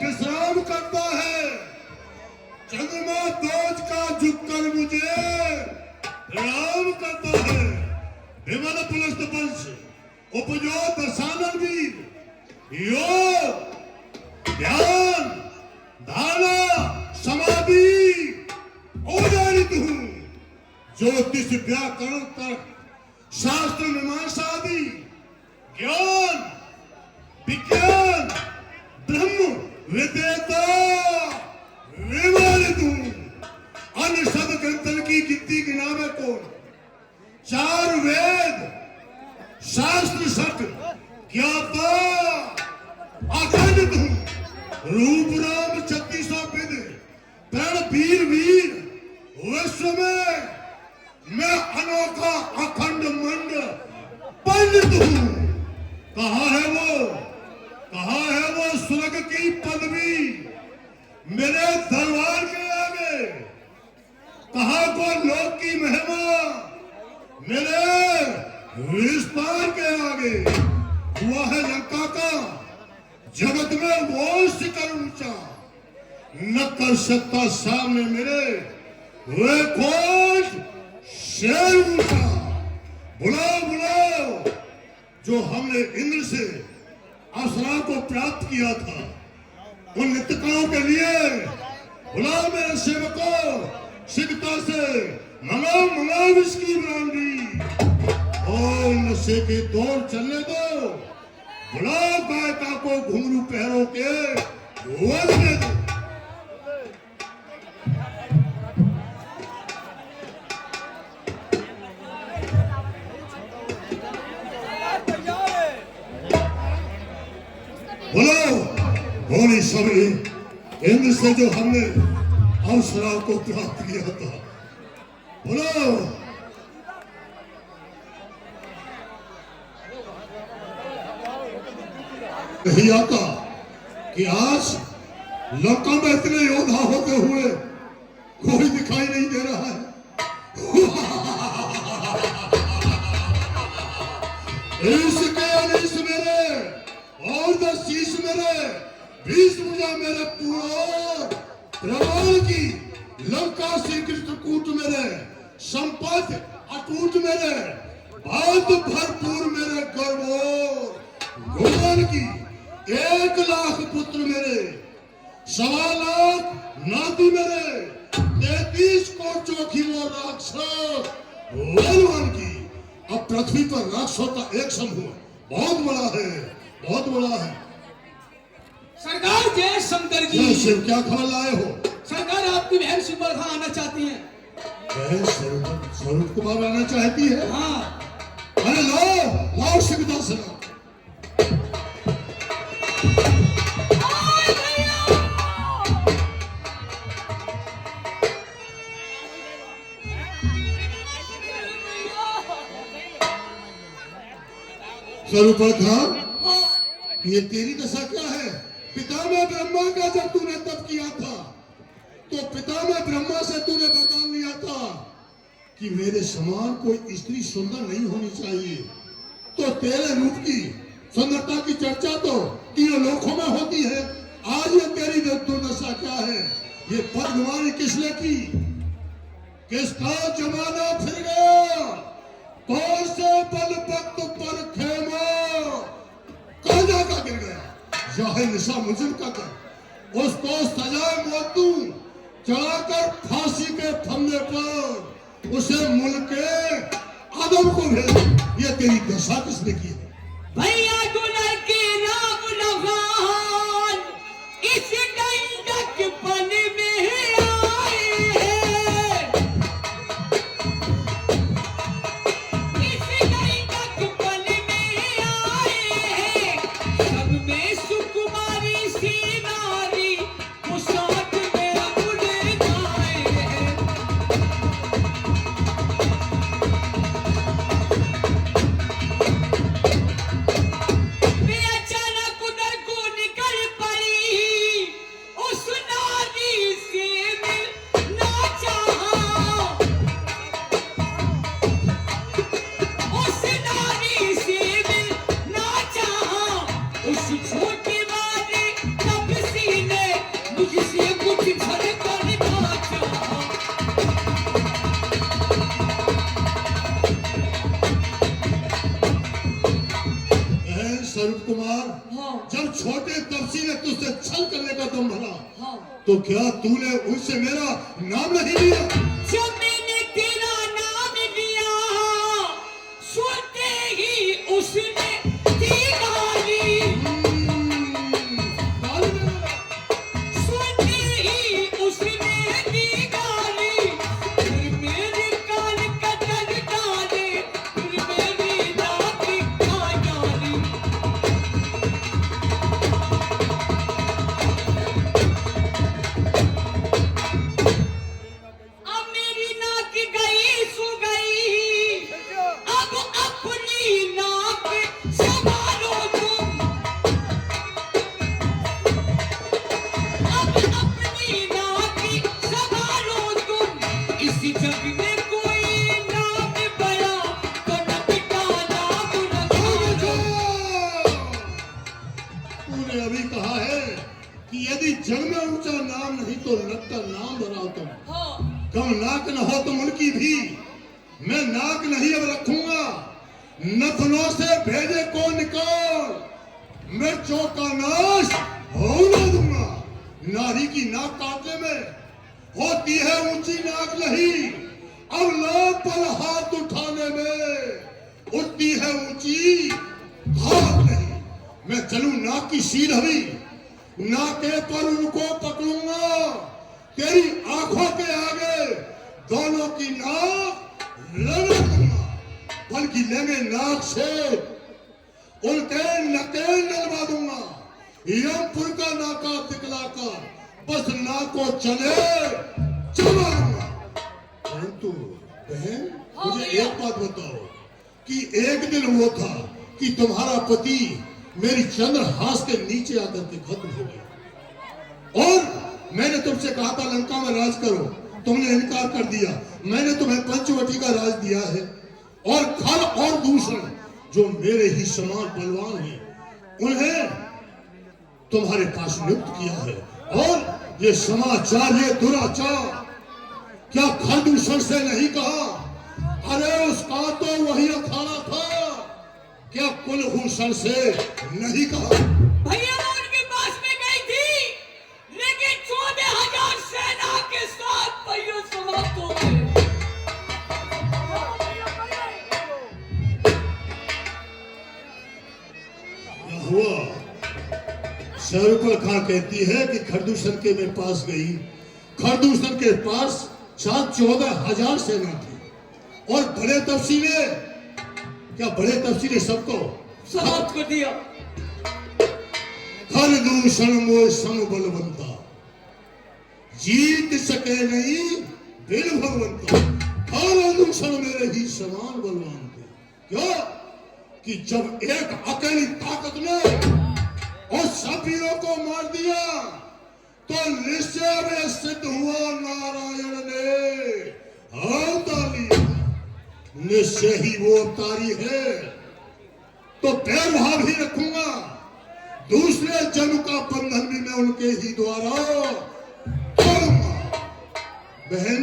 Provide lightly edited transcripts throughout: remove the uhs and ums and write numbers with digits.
विश्राम करता है। चंद्रमा दोज का झुककर मुझे प्रणाम करता है। विमल पुलस्त वंश उपजो दशानन वीर योग ध्यान धारणा समाधि ओजारित हूं। ज्योतिष व्याकरण तर्क शास्त्र मीमांसा आदि ज्ञान विज्ञान ब्रह्म विद्यता विमानित हूं। अन्य सब ग्रंथन की गिनती गिनावे कौन। चार वेद शास्त्र सठ ज्ञाता अखंडित हूं। रूप राम 3600 विद प्रण वीर वीर विश्व में मैं अनोखा अखंड मंड पंडित हूं। कहाँ है वो स्वर्ग की पदवी मेरे दरबार के आगे। कहाँ को लोक की महिमा मेरे विस्तार के आगे। हुआ है लंका का जगत में वो शिखर ऊंचा। न कर सकता सामने मेरे वे कोट शेर ऊंचा। बुलाओ जो हमने इंद्र से अप्सरा को प्राप्त किया था उन नित्यकाओं के लिए। बुलाओ मेरे सेवकों शीघ्रता से मंगाओ इसकी ब्रांडी। और नशे के दौर चलने दो। बुलाओ गायका को घुंघरू पैरों के बजने दो। बोलो बोली सभी इंद्र से जो हमने अप्सरा को प्राप्त किया था। बोलो कही आता कि आज लंका में इतने योद्धा होते हुए कोई दिखाई नहीं दे रहा है। इसके अनिश मेरे और 10 शीश मेरे 20 भुजा मेरे पूर्ण प्रमाण की लंका श्री कृष्ण कूट मेरे संपत्ति अटूट मेरे बात भरपूर मेरे गर्व गोवन की 1 लाख पुत्र मेरे 1.25 लाख नाती मेरे 33 कोट चौकी वो राक्षस बलवान की। अब पृथ्वी पर राक्षसों का एक समूह बहुत बड़ा है। सरकार जय शंकर जी। शिव क्या खबर लाए हो। सरकार आपकी बहन सुपर्णा आना चाहती हैं। बहन स्वरूप कुमार आना चाहती है। हाँ अरे लाओ शिवदा से लाओ। स्वरूपा ये तेरी दशा क्या है। पितामह ब्रह्मा का जब तूने तप किया था तो पितामह ब्रह्मा से तूने वरदान लिया था कि मेरे समान कोई स्त्री सुंदर नहीं होनी चाहिए। तो तेरे रूप की सुंदरता की चर्चा तो 3 लोकों में होती है। आज ये तेरी दुर्दशा क्या है। ये पद्मवाणी किसने की। किसका जमाना फिर गया। कौन से बल भक्त पर खेमा काजा का गिर गया। जाहे निशा मुजरिम का कर उसको सजाए मौत दूं चढ़ाकर फांसी के फंदे पर उसे मुल्के आदम को भेज। ये तेरी दशा किसने की है। भैया गुना के राम लगान इस गंडक पन में आए हैं। इस गंडक पन में आए हैं। सब में सुकुमारी सी नारी वो साथ में उड़ जाए हैं। मेरा हाँ जब छोटे तपसी ने तुझसे छल करने का दम भरा, हाँ तो क्या तूने उनसे मेरा नाम नहीं लिया? जब मैंने तेरा नाम लिया सुनते ही उसने दी गाली, गाली देना। सुनते ही उसने दी गाली, फिर मेरे कान कतर डाले, फिर मेरी नाक खा डाली। अब मेरी नाक गई सो गई, अब अपनी नाक संभालो तुम, अब अपनी नाक संभालो तुम। इस जग में कोई नाम बड़ा कनक का नाम रखा। तूने अभी कहा है कि यदि जग में ऊंचा नाम नहीं तो लगता नाम भराओ तुम। हाँ कम नाक न हो तुम उनकी भी, मैं नाक नहीं अब रखूंगा। नथनों से भेजे को निकाल, मिर्चों का नाश होने दूंगा। नारी की नाक काटने में होती है ऊंची नाक नहीं, अब लाभ पर हाथ उठाने में उठती है ऊंची घात नहीं। मैं चलूं नाक की सीधवी, नाके पर उनको पकड़ूंगा। तेरी आंखों के आगे दोनों की नाक लगा दूंगा, बल्कि लेंगे नाक से उनके नकेल डलवा दूंगा। यमपुर का नाका दिखलाकर बस नाक को चले चला दूंगा। परंतु बहन, मुझे एक बात बताओ कि एक दिन वो था कि तुम्हारा पति मेरी चंद्रहास के नीचे आकर के खत्म हो गया, और मैंने तुमसे कहा था लंका में राज करो, तुमने इनकार कर दिया। मैंने तुम्हें पंचवटी का राज दिया है, और खल और दूषण जो मेरे ही समान बलवान हैं उन्हें तुम्हारे पास नियुक्त किया है। और ये समाचार, ये दुराचार क्या खल दूषण से नहीं कहा? अरे उसका तो वही अखाड़ा था, क्या कुलभूषण से नहीं कहा? भैया मैं उनके पास में गई थी, लेकिन 14,000 सेना के साथ भैया समाप्त हो गए। क्या हुआ? शरुपल खां कहती है कि खरदूषण के में पास गई। खरदूषण के पास 14,000 सेना थी, और बड़े तफसीले, क्या बड़े तफसीले सबको समाप्त कर दिया। खरदूषण मोह सम बलवंता, जीत सके नहीं बिन भगवंता। खरदूषण मेरे ही समान बलवान थे। क्या कि जब एक अकेली ताकत ने और सब वीरों को मार दिया, तो निश्चय में सिद्ध हुआ नारायण ने अवतार लिया। निश्चय ही वो अवतारी है, तो पैर वहां भी रखूंगा। दूसरे जन्म का बंधन भी मैं उनके ही द्वारा तोड़ूंगा। बहन,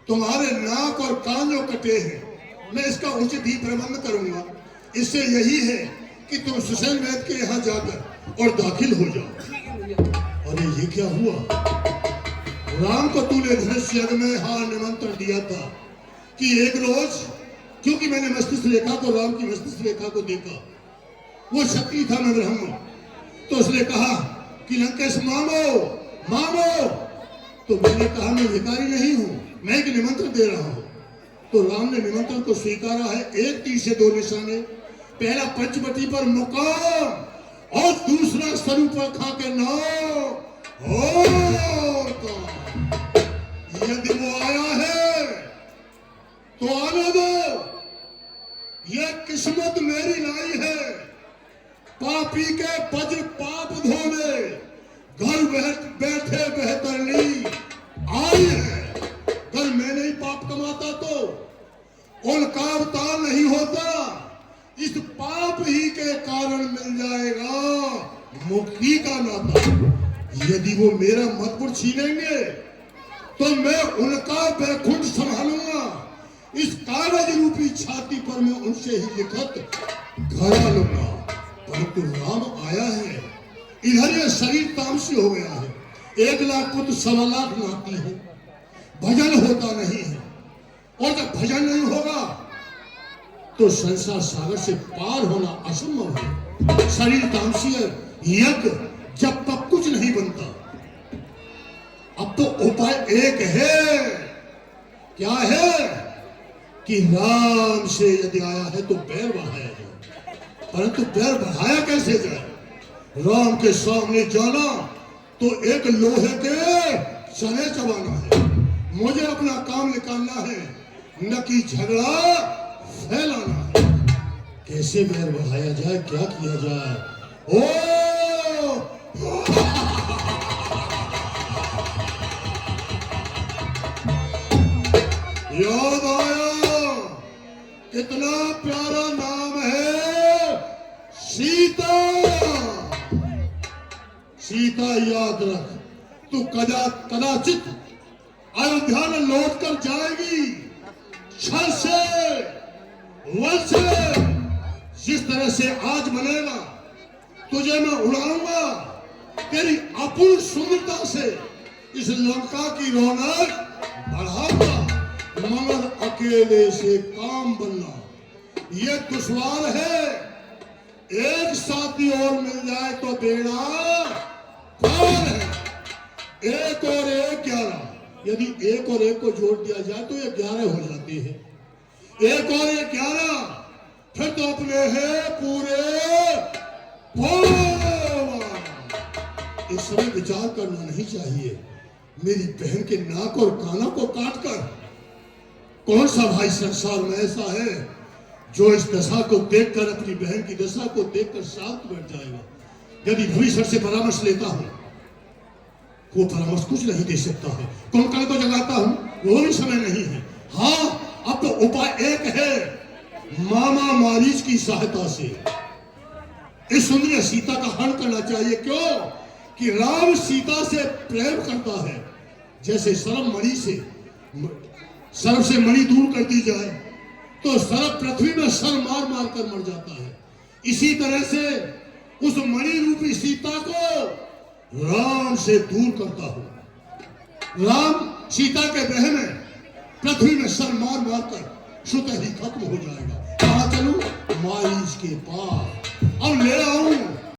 तुम्हारे नाक और कान जो कटे हैं, मैं इसका उचित ही प्रबंध करूंगा। इससे यही है कि तुम सुशैल वैद्य के यहाँ जाकर और दाखिल हो जाओ। अरे ये क्या हुआ? राम को तूने धनुष यज्ञ में हाँ निमंत्रण दिया था कि एक रोज, क्योंकि मैंने मस्तिष्क रेखा को, राम की मस्तिष्क रेखा को देखा, वो शक्ति था मैं ब्रह्म, तो उसने कहा कि लंकेश मामो मामो। तो मैंने कहा मैं भिखारी नहीं हूं, मैं एक निमंत्रण दे रहा हूं। तो राम ने निमंत्रण को स्वीकारा है। एक तीर से 2 निशाने, पहला पंचवटी पर मुकाम और दूसरा स्वरूप खा के नाम। यदि वो आया है तो आने दो, ये किस्मत मेरी लाई है। पापी के वज्र पाप धोने घर बैठे बेहतरनी आई है। अगर मैं नहीं पाप कमाता तो उनका अवतार नहीं होता। इस पाप ही के कारण मिल जाएगा मुक्ति का नाता। यदि वो मेरा मतपुर छीनेंगे तो मैं उनका बैकुंठ संभालूंगा। इस कागज रूपी छाती पर मैं उनसे ही लिखत घड़ा लूंगा। परंतु राम आया है, इधर ये शरीर तामसी हो गया है। 1 लाख पुत्र 1.25 लाख नाती है, भजन होता नहीं है। और जब भजन नहीं होगा तो संसार सागर से पार होना असंभव है। शरीर तामसी है, यज्ञ जब तक कुछ नहीं बनता। अब तो उपाय एक है, क्या है कि राम से यदि आया है तो पैर बढ़ाया जाए। परंतु पैर बढ़ाया कैसे जाए? राम के सामने जाना तो एक लोहे के चने चबाना है। मुझे अपना काम निकालना है, न कि झगड़ा फैलाना है। कैसे पैर बढ़ाया जाए, क्या किया जाए? ओ याद आया, कितना प्यारा नाम है, सीता। सीता याद रख, तू कदाचित अयोध्या में लौट कर जाएगी। छल से, वल से, जिस तरह से आज बनेगा तुझे मैं उड़ाऊंगा। तेरी अपूर्व सुंदरता से इस लंका की रौनक बढ़ाऊंगा। मगर अकेले से काम बनना ये दुश्वार है। एक साथी और मिल जाए तो बेड़ा पार है। 1 और 1 11। यदि 1 और 1 को जोड़ दिया जाए तो ये 11 हो जाती है। 1 और 1 11, फिर तो अपने हैं पूरे 12। इस समय विचार करना नहीं चाहिए। मेरी बहन के नाक और कानों को काटकर कौन सा भाई संसार में ऐसा है जो इस दशा को देखकर, अपनी बहन की दशा को देखकर शांत बैठ जाएगा? यदि भविष्य से परामर्श लेता हूं, वो परामर्श कुछ नहीं दे सकता है। कंकड़ को जगाता हूं, वो भी समय नहीं है। हाँ, अब तो उपाय एक है, मामा मारीच की सहायता से इस सुंदर सीता का हरण करना चाहिए। क्यों कि राम सीता से प्रेम करता है। जैसे सर्प से मणि दूर कर दी जाए तो सर्प पृथ्वी में सर मार मार कर मर जाता है। इसी तरह से उस मणि रूपी सीता को राम से दूर करता हूं। राम सीता के ग्रह में पृथ्वी में सर मार मार कर स्वतः ही खत्म हो जाएगा। कहां चलूं? मारीच के पास। अब ले आऊं